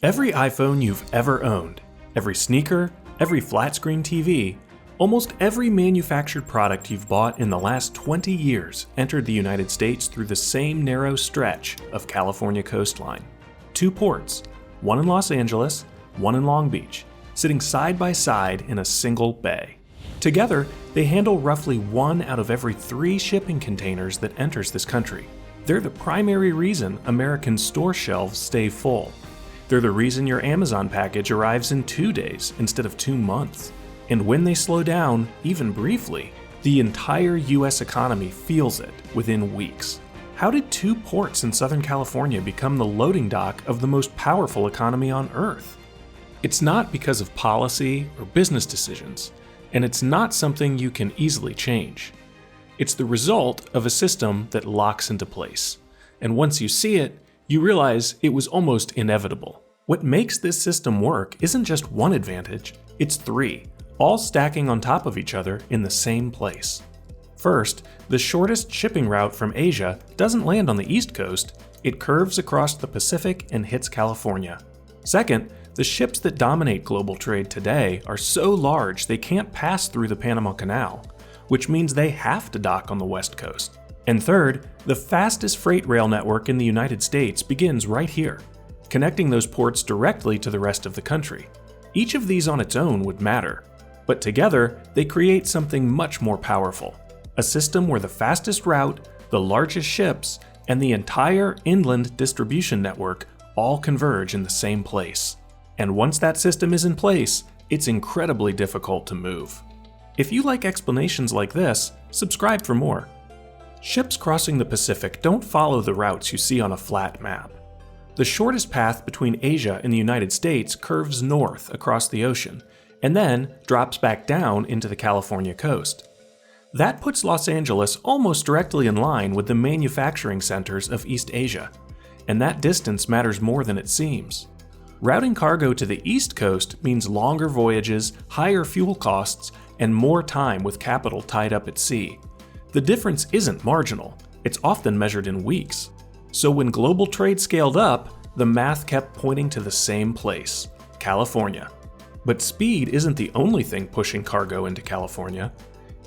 Every iPhone you've ever owned, every sneaker, every flat-screen TV, almost every manufactured product you've bought in the last 20 years entered the United States through the same narrow stretch of California coastline. Two ports, one in Los Angeles, one in Long Beach, sitting side by side in a single bay. Together, they handle roughly 1 out of every 3 shipping containers that enters this country. They're the primary reason American store shelves stay full. They're the reason your Amazon package arrives in 2 days instead of 2 months. And when they slow down, even briefly, the entire US economy feels it within weeks. How did 2 ports in Southern California become the loading dock of the most powerful economy on Earth? It's not because of policy or business decisions, and it's not something you can easily change. It's the result of a system that locks into place. And once you see it, you realize it was almost inevitable. What makes this system work isn't just one advantage, it's 3, all stacking on top of each other in the same place. First, the shortest shipping route from Asia doesn't land on the East Coast, it curves across the Pacific and hits California. Second, the ships that dominate global trade today are so large they can't pass through the Panama Canal, which means they have to dock on the West Coast. And third, the fastest freight rail network in the United States begins right here, connecting those ports directly to the rest of the country. Each of these on its own would matter, but together they create something much more powerful. A system where the fastest route, the largest ships, and the entire inland distribution network all converge in the same place. And once that system is in place, it's incredibly difficult to move. If you like explanations like this, subscribe for more. Ships crossing the Pacific don't follow the routes you see on a flat map. The shortest path between Asia and the United States curves north across the ocean, and then drops back down into the California coast. That puts Los Angeles almost directly in line with the manufacturing centers of East Asia, and that distance matters more than it seems. Routing cargo to the East Coast means longer voyages, higher fuel costs, and more time with capital tied up at sea. The difference isn't marginal, it's often measured in weeks. So when global trade scaled up, the math kept pointing to the same place, California. But speed isn't the only thing pushing cargo into California.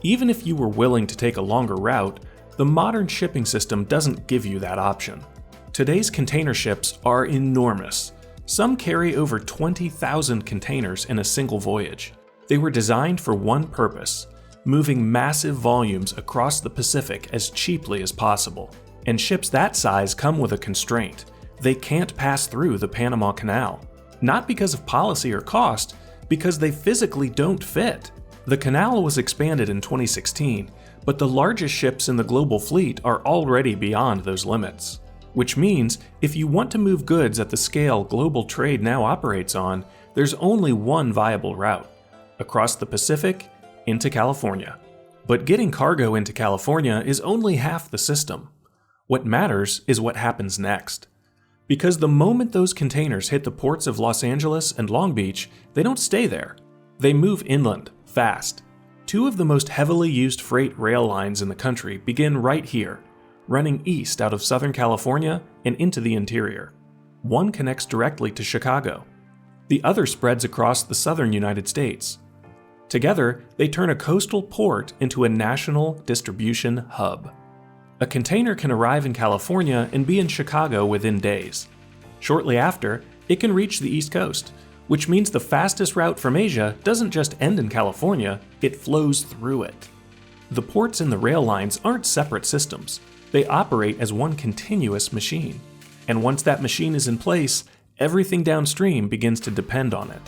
Even if you were willing to take a longer route, the modern shipping system doesn't give you that option. Today's container ships are enormous. Some carry over 20,000 containers in a single voyage. They were designed for one purpose: moving massive volumes across the Pacific as cheaply as possible. And ships that size come with a constraint. They can't pass through the Panama Canal. Not because of policy or cost, because they physically don't fit. The canal was expanded in 2016, but the largest ships in the global fleet are already beyond those limits. Which means, if you want to move goods at the scale global trade now operates on, there's only one viable route: across the Pacific, into California. But getting cargo into California is only half the system. What matters is what happens next. Because the moment those containers hit the ports of Los Angeles and Long Beach, they don't stay there. They move inland, fast. 2 of the most heavily used freight rail lines in the country begin right here, running east out of Southern California and into the interior. One connects directly to Chicago. The other spreads across the southern United States. Together, they turn a coastal port into a national distribution hub. A container can arrive in California and be in Chicago within days. Shortly after, it can reach the East Coast, which means the fastest route from Asia doesn't just end in California, it flows through it. The ports and the rail lines aren't separate systems. They operate as one continuous machine. And once that machine is in place, everything downstream begins to depend on it.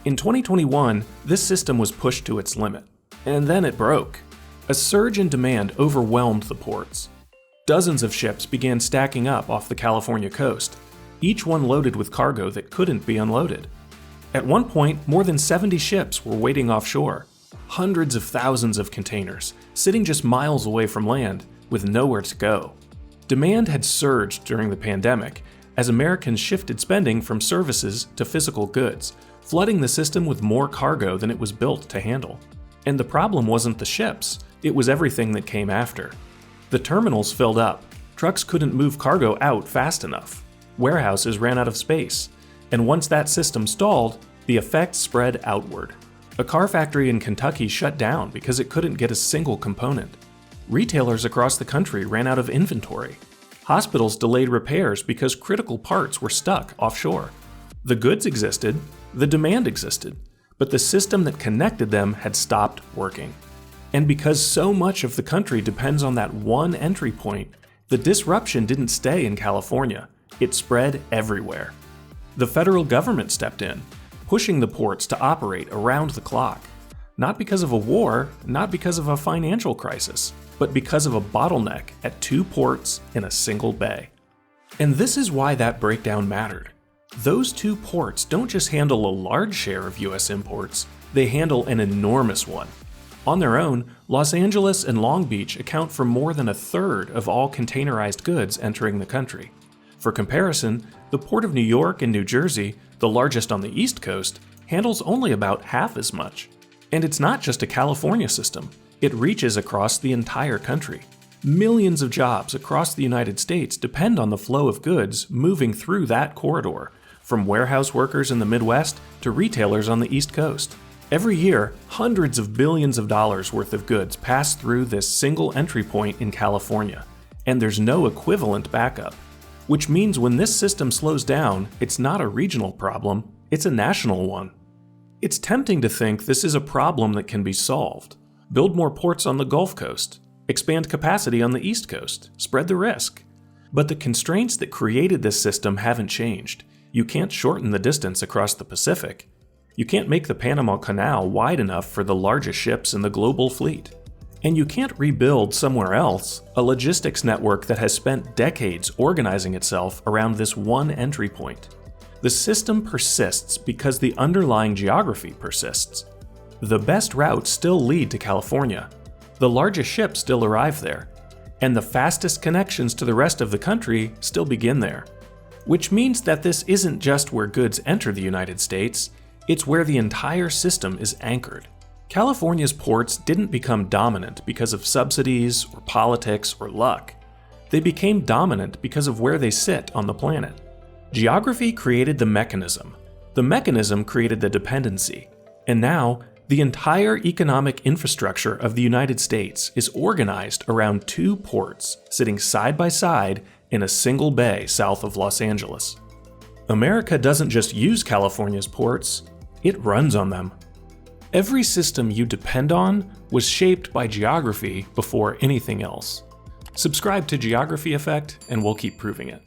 In 2021, this system was pushed to its limit, and then it broke. A surge in demand overwhelmed the ports. Dozens of ships began stacking up off the California coast, each one loaded with cargo that couldn't be unloaded. At one point, more than 70 ships were waiting offshore, hundreds of thousands of containers, sitting just miles away from land, with nowhere to go. Demand had surged during the pandemic as Americans shifted spending from services to physical goods, flooding the system with more cargo than it was built to handle. And the problem wasn't the ships, it was everything that came after. The terminals filled up, trucks couldn't move cargo out fast enough, warehouses ran out of space, And once that system stalled, the effects spread outward. A car factory in Kentucky shut down because it couldn't get a single component. Retailers across the country ran out of inventory. Hospitals delayed repairs because critical parts were stuck offshore. The goods existed, the demand existed, but the system that connected them had stopped working. And because so much of the country depends on that one entry point, the disruption didn't stay in California. It spread everywhere. The federal government stepped in, pushing the ports to operate around the clock. Not because of a war, not because of a financial crisis, but because of a bottleneck at 2 ports in a single bay. And this is why that breakdown mattered. Those 2 ports don't just handle a large share of US imports, they handle an enormous one. On their own, Los Angeles and Long Beach account for more than 1/3 of all containerized goods entering the country. For comparison, the Port of New York and New Jersey, the largest on the East Coast, handles only about half as much. And it's not just a California system, it reaches across the entire country. Millions of jobs across the United States depend on the flow of goods moving through that corridor, from warehouse workers in the Midwest to retailers on the East Coast. Every year, hundreds of billions of dollars worth of goods pass through this single entry point in California, and there's no equivalent backup. Which means when this system slows down, it's not a regional problem, it's a national one. It's tempting to think this is a problem that can be solved. Build more ports on the Gulf Coast, expand capacity on the East Coast, spread the risk. But the constraints that created this system haven't changed. You can't shorten the distance across the Pacific. You can't make the Panama Canal wide enough for the largest ships in the global fleet. And you can't rebuild somewhere else a logistics network that has spent decades organizing itself around this one entry point. The system persists because the underlying geography persists. The best routes still lead to California. The largest ships still arrive there. And the fastest connections to the rest of the country still begin there. Which means that this isn't just where goods enter the United States, it's where the entire system is anchored. California's ports didn't become dominant because of subsidies or politics or luck. They became dominant because of where they sit on the planet. Geography created the mechanism. The mechanism created the dependency. And now, the entire economic infrastructure of the United States is organized around 2 ports sitting side by side in a single bay south of Los Angeles. America doesn't just use California's ports, it runs on them. Every system you depend on was shaped by geography before anything else. Subscribe to Geography Effect and we'll keep proving it.